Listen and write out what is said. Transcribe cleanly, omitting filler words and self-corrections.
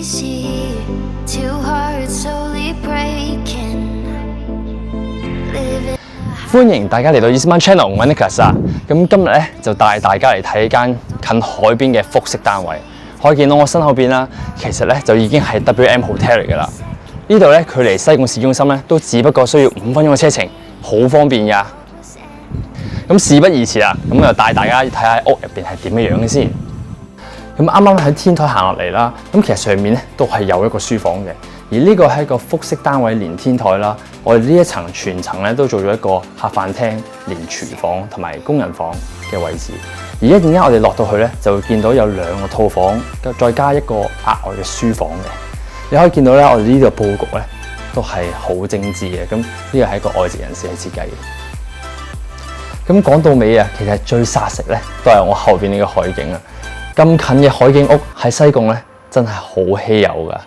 easy. Two hearts slowly breaking. Living. 歡迎大家嚟到 Eastman Channel， 我係 Nicholas 啊。咁今日咧就帶大家嚟睇間近海邊嘅複式單位。可以見到我身後邊啦，其實咧就已經係 WM Hotel 嚟㗎啦。呢度咧距離西貢市中心咧都只不過需要5分鐘嘅車程，好方便㗎。咁事不宜遲啦，咁就帶大家睇下屋入邊係點樣嘅先。咁啱啱喺天台行落嚟啦，咁其實上面咧都係有一個書房嘅，而呢個係一個複式單位連天台啦。我哋呢一層全層咧都做咗一個客飯廳、連廚房同埋工人房嘅位置。而一陣間我哋落到去咧，就會見到有2個套房，再加一個額外嘅書房嘅。你可以見到咧，我哋呢度佈局咧都係好精緻嘅。咁呢個係一個外籍人士去設計嘅。咁講到尾啊，其實最殺食咧都係我後邊呢個海景啊！咁近嘅海景屋喺西貢咧，真係好稀有㗎。